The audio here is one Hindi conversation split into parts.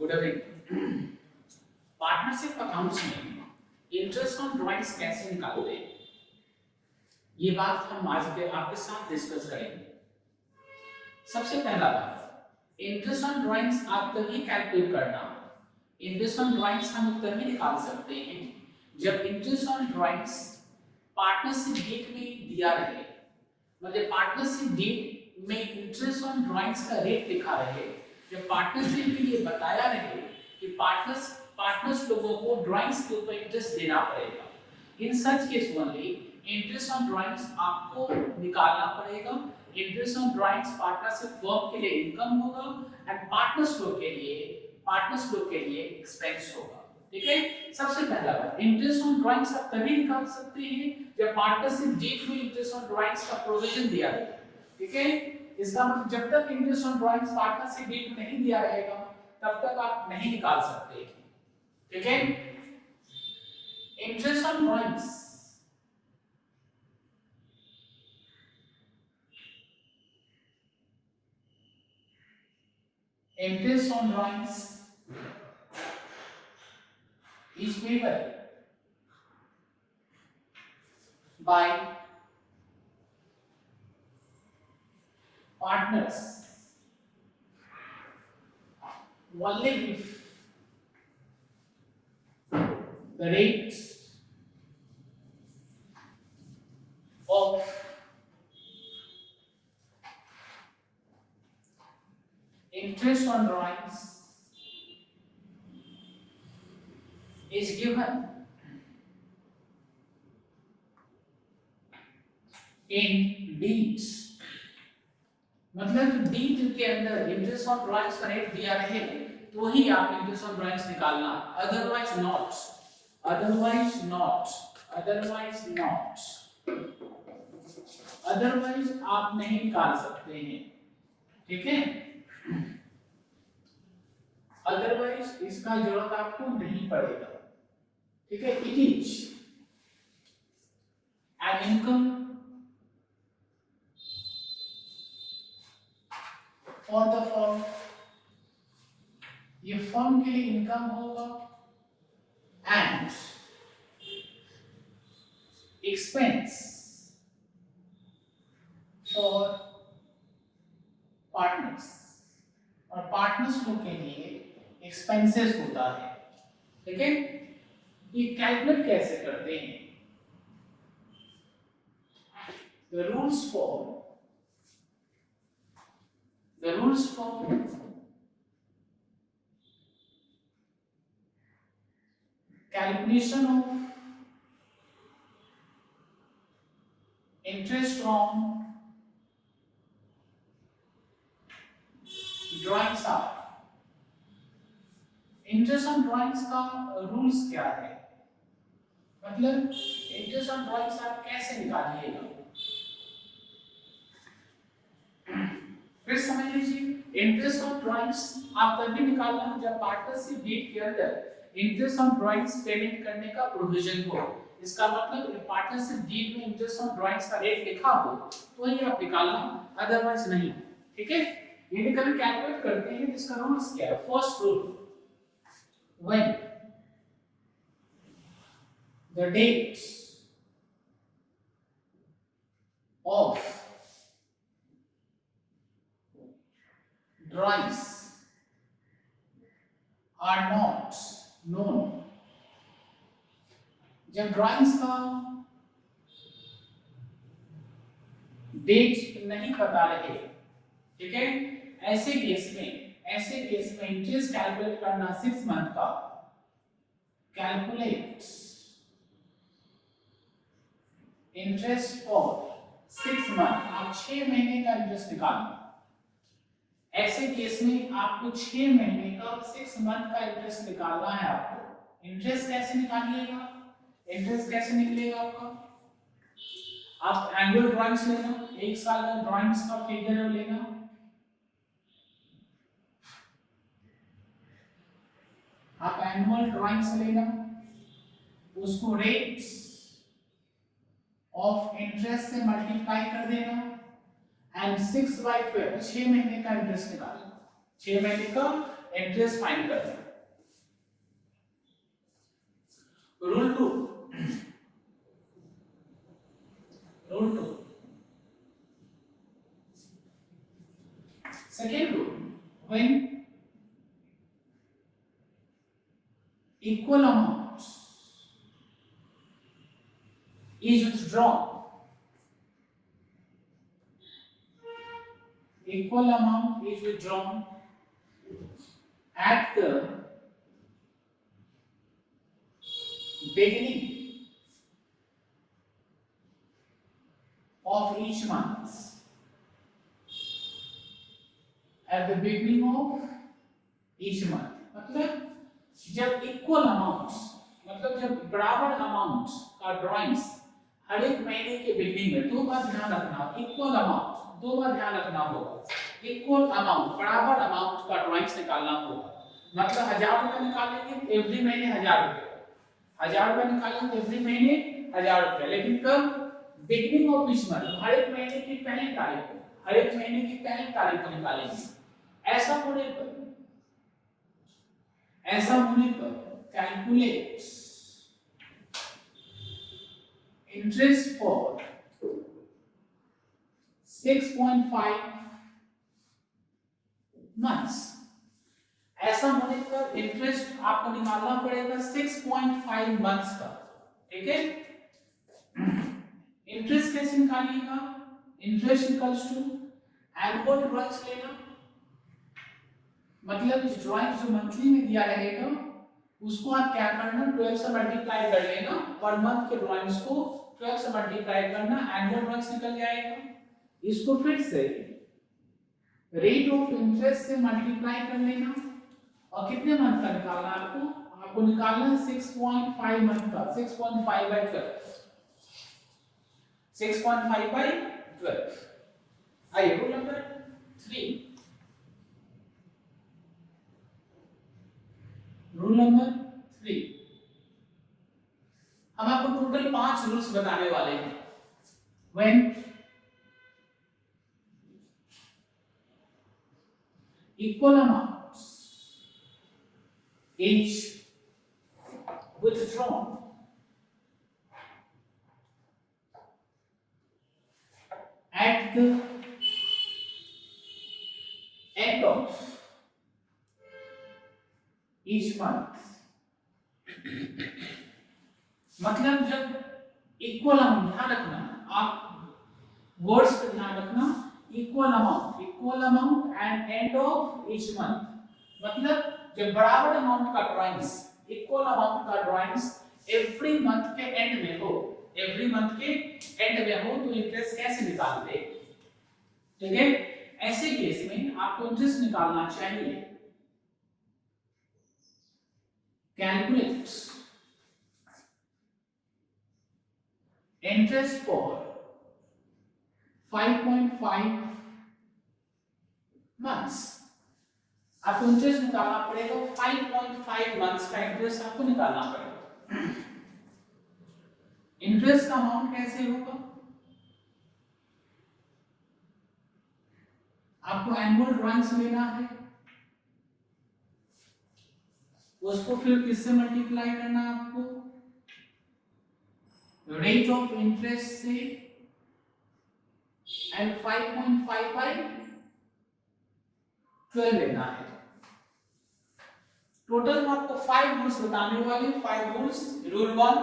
Good evening. पार्टनरशिप अकाउंट्स में इंटरेस्ट ऑन ड्राइंग्स कैसे निकालते हैं, ये बात हम आज के आपके साथ डिस्कस करेंगे। सबसे पहला बात, इंटरेस्ट ऑन ड्राइंग्स आप तभी कैलकुलेट करना, इंटरेस्ट ऑन ड्राइंग्स हम तभी निकाल सकते हैं जब interest on drawings partnership deed में दिया रहे। मतलब पार्टनरशिप डीड में इंटरेस्ट ऑन ड्राइंग्स का रेट लिखा रहे, जब पार्टनरशिप में ये बताया रहे कि पार्टनर्स लोगों को ड्राइंग्स के ऊपर इंटरेस्ट देना पड़ेगा। In such case only interest on drawings आपको निकालना पड़ेगा। Interest on drawings partnership firm के लिए इनकम होगा एंड पार्टनर्स लोग के लिए एक्सपेंस होगा। ठीक है, सबसे पहला बात, इंटरेस्ट ऑन ड्राइंग्स आप तभी निकाल सकते हैं जब पार्टनरशिप डीड में इंटरेस्ट ऑन ड्राइंग्स का प्रोविजन दिया है। ठीक है, इसका मतलब जब तक interest on drawings partnership deed में नहीं दिया रहेगा तब तक आप नहीं निकाल सकते। ठीक है, interest on drawings is payable by partners only if the rate of interest on drawings is given in deeds। मतलब डीड के अंदर इंटरेस्ट ऑन ड्राइंग्स का रेट दिया रहे तो ही आप इंटरेस्ट ऑन ड्राइंग्स निकालना, अदरवाइज आप नहीं निकाल सकते हैं। ठीक है, अदरवाइज इसका जरूरत आपको नहीं पड़ेगा। ठीक है, it is an income for the firm, ये फर्म के लिए इनकम होगा एंड एक्सपेंस फॉर पार्टनर्स, और पार्टनर्स लोग के लिए एक्सपेंसेस होता है। ठीक है, ये कैलकुलेट कैसे करते हैं? The rules for calculation of interest on drawings are, interest on drawings का रूल्स क्या है, मतलब इंटरेस्ट ऑन ड्राइंग्स आप कैसे निकालिएगा। फिर समझ लीजिए, इंटरेस्ट ऑन ड्राइंग्स आप तभी निकालना जब पार्टनरशिप डीड के अंदर इंटरेस्ट ऑन ड्राइंग्स पेमेंट करने का प्रोविजन हो। इसका मतलब पार्टनरशिप डीड में इंटरेस्ट ऑन ड्राइंग्स का रेट लिखा हो तो ही आप निकालना, अदरवाइज नहीं। ठीक है, ये कभी कैलकुलेट करते हैं, इसका रूल्स क्या है? First rule, when the dates of drawings are not known, जब ड्राइंग्स का डेट नहीं पता रहे, ठीक है, ऐसे केस में इंटरेस्ट कैलकुलेट करना 6 मंथ का, कैलकुलेट इंटरेस्ट फॉर 6 मंथ, आप 6 महीने का इंटरेस्ट निकालना। ऐसे केस में आपको 6 महीने का 6 मंथ का इंटरेस्ट निकालना है। आपको इंटरेस्ट कैसे निकालिएगा, इंटरेस्ट कैसे निकलेगा आपका? आप एनुअल ड्राइंग्स लेना, 1 साल का ड्राइंग्स का फिगर लेना, आप एनुअल ड्राइंग्स लेना, उसको रेट्स ऑफ इंटरेस्ट से मल्टीप्लाई कर देना एंड 6/12 6 महीने का इंटरेस्ट निकालना। 6 महीने का इंटरेस्ट फाइंड करना है। Rule 2, second rule, when equal amounts is withdrawn, equal amount is withdrawn at the beginning of each month, at the beginning of each month, मतलब जब इक्वल अमाउंट्स, मतलब जब बराबर अमाउंट्स का ड्राइंग्स हर एक महीने के बिगनिंग में, दो बार ध्यान रखना, इक्वल अमाउंट दो बार ध्यान रखना होगा, इक्वल अमाउंट बराबर अमाउंट का ड्राइंग्स निकालना होगा। मतलब 1000 रुपए निकालेंगे एवरी महीने 1000 रुपए, 1000 रुपए निकालेंगे एवरी महीने 1000 रुपए, लेकिन कब? बिगनिंग ऑफ ईच मंथ, हर एक महीने की पहली तारीख को, हर एक महीने की पहली तारीख को निकालेंगे। ऐसा होने पर कैलकुलेट इंटरेस्ट फॉर 6.5 मंथ्स। ऐसा होने पर इंटरेस्ट आपको निकालना पड़ेगा 6.5 मंथ्स का, ठीक है। इंटरेस्ट कैसे निकालिएगा? Interest equals to annual drawings लेना, मतलब इस ड्राइंग जो मंथली में दिया रहेगा उसको आप क्या करना, 12 से मल्टीप्लाई कर लेना, पर मंथ के ड्राइंग्स को 12 से मल्टीप्लाई करना, एनुअल ड्राइंग्स निकल जाएगा। इसको फिर से रेट ऑफ इंटरेस्ट से मल्टीप्लाई कर लेना, और कितने मंथ का निकालना आपको निकालना है 6.5 मंथ का, 6.5 by 12, 6.5 by 12। आइए रूल नंबर 3, रूल नंबर 3, हम आपको टोटल 5 रूल्स बताने वाले हैं। When equal amounts is withdrawn at the end of each month, मतलब जब इक्वल अमाउंट, ध्यान रखना आप वर्ड्स पे ध्यान रखना, equal amount and end of each month, मतलब जब बराबर अमाउंट का ड्राइंग्स, इक्वल अमाउंट का ड्राइंग्स एवरी मंथ के एंड में हो, एवरी मंथ के एंड में हो, तो इंटरेस्ट कैसे निकालते, ठीक है। ऐसे केस में आपको इंटरेस्ट निकालना चाहिए, कैलकुलेट इंटरेस्ट फॉर 5.5 मंथ्स। आपको इंटरेस्ट निकालना पड़ेगा 5.5 मंथ्स का इंटरेस्ट आपको निकालना पड़ेगा। इंटरेस्ट का अमाउंट कैसे होगा? आपको एनुअल ड्राइंग्स लेना है, उसको फिर किससे मल्टीप्लाई करना है आपको? रेट ऑफ इंटरेस्ट से, एंड 5.5 by 12 लेना है। टोटल में आपको 5 रूल्स बताने वाले, 5 रूल्स, रूल 1,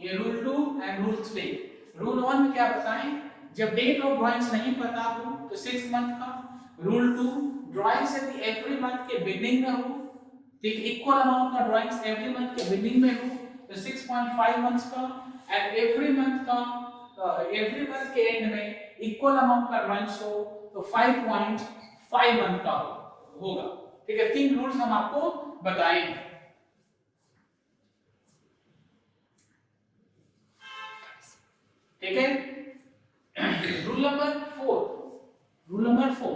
ये रूल 2 एंड रूल 3। रूल 1 में क्या बताएं? जब डेट ऑफ ड्राइंग्स नहीं पता हो तो 6 मंथ का। रूल 2, ड्राइंग्स यदि एवरी मंथ के बिगिनिंग में हो, ठीक, इक्वल अमाउंट का ड्राइंग्स एवरी मंथ के बिगिनिंग में हो तो 6.5 मंथ्स का, एंड एवरी मंथ के एंड में इक्वल अमाउंट का ड्राइंग्स हो तो 5.5 मंथ का होगा, ठीक है। 3 रूल्स हम आपको बताएंगे, ठीक है। रूल नंबर 4,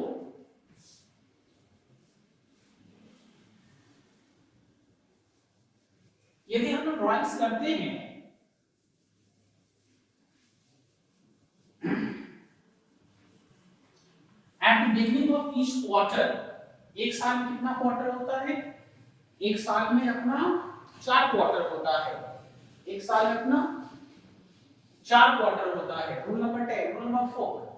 यदि हम लोग ड्राइंग्स करते हैं at the beginning of each quarter, एक साल में कितना क्वार्टर होता है? एक साल में अपना 4 क्वार्टर होता है। एक साल में अपना 4 क्वार्टर होता है। Rule number 10, rule number 4,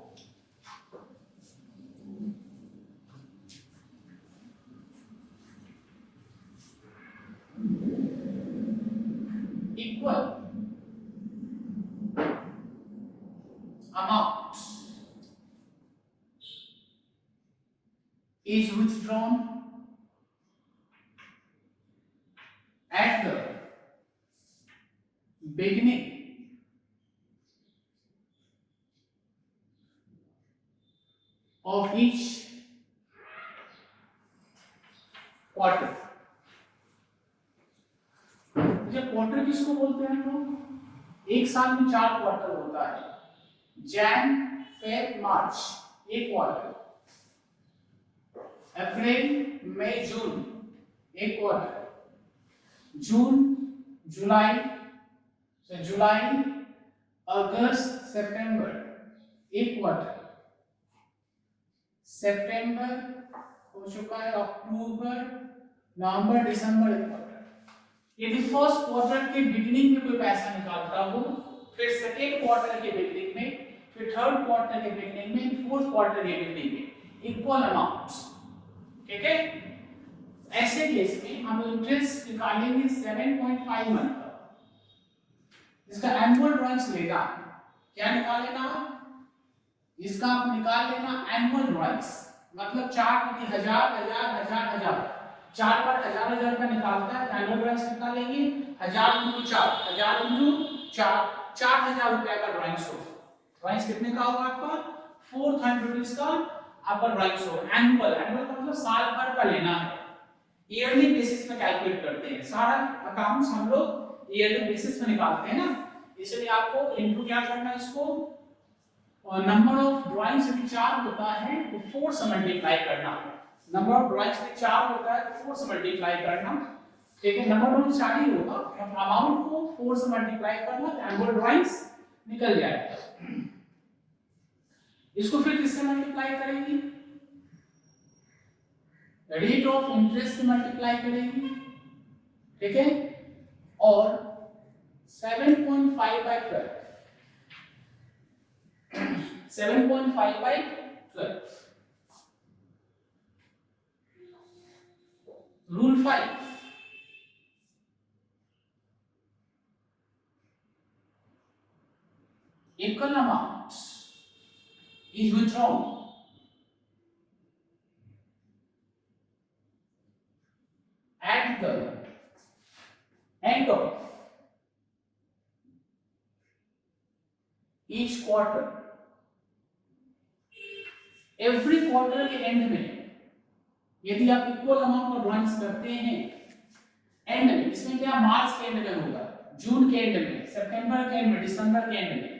equal amount is withdrawn at the beginning of each quarter। Quarter किसको बोलते हैं हम लोग? एक साल में 4 क्वार्टर होता है। जैन, फेब, मार्च एक क्वार्टर, अप्रैल, मई, जून एक क्वार्टर, जून, जुलाई, अगस्त, सितंबर एक क्वार्टर, सितंबर हो चुका है, अक्टूबर, नवंबर, दिसंबर एक क्वार्टर। यदि फर्स्ट क्वार्टर के बिगिनिंग में कोई पैसा निकालता हो, फिर सेकेंड क्वार्टर के बिगिनिंग में, फिर थर्ड क्वार्टर के बिगिनिंग में, फोर्थ क्वार्टर के बिगिनिंग में इक्वल अमाउंट्स, ठीक है। ऐसे केस में हम इंटरेस्ट निकालेंगे 7.5 मंथ का। इसका एनुअल ड्राइंग्स लेगा, क्या निकालेगा? इसका आप निकाल लेना एनुअल ड्राइंग्स, मतलब 4 गुनी 1000 1000 1000 1000, 4 बार 1000 1000 का निकालता है। एनुअल ड्राइंग्स निकालेंगे 1000 × 4 1000 × 4 4000 रुपए का ड्राइंग्स होगा। ड्राइंग्स कितने का होगा आपका? 400 रुपीस का आपका ड्राइंग्स होगा। एनुअल का मतलब साल भर का लेना है। ईयरली बेसिस में कैलकुलेट करते हैं, सारा अकाउंट्स हम लोग ईयरली बेसिस में निकालते हैं ना, इसलिए आपको इनटू क्या करना है इसको, और नंबर ऑफ ड्राइंग्स यदि 4 होता है तो 4 से मल्टीप्लाई करना। नंबर ऑफ ड्राइंग्स यदि 4 होता है तो 4 से मल्टीप्लाई करना, ठीक है। नंबर ऑफ 4 ही होगा, अमाउंट को 4 से मल्टीप्लाई करना तो एनुअल ड्राइंग्स निकल जाएगा। इसको फिर किससे मल्टीप्लाई करेंगे? रेट ऑफ इंटरेस्ट से मल्टीप्लाई करेंगे, ठीक है। और 7.5 by 12, 7.5 by 12, rule 5, equal amount is withdrawn at the end of each quarter। Every quarter के एंड में यदि आप इक्वल अमाउंट का ड्राइंग्स करते हैं, एंड में, इसमें क्या मार्च के एंड में होगा, जून के एंड में, सितंबर के एंड में, दिसंबर के एंड में,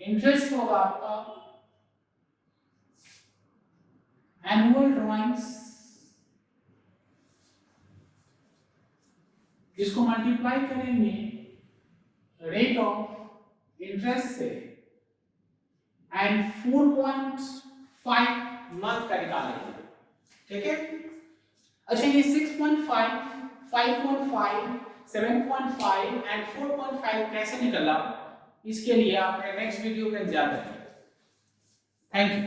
इंटरेस्ट होगा आपका एनुअल ड्राइंग्स, इसको मल्टीप्लाई करेंगे रेट ऑफ इंटरेस्ट से एंड 4.5 मंथ का निकालेंगे, ठीक है। अच्छा, ये 6.5, 5.5, 7.5 एंड 4.5 कैसे निकला, इसके लिए आप नेक्स्ट वीडियो का इंतजार करें। Thank you.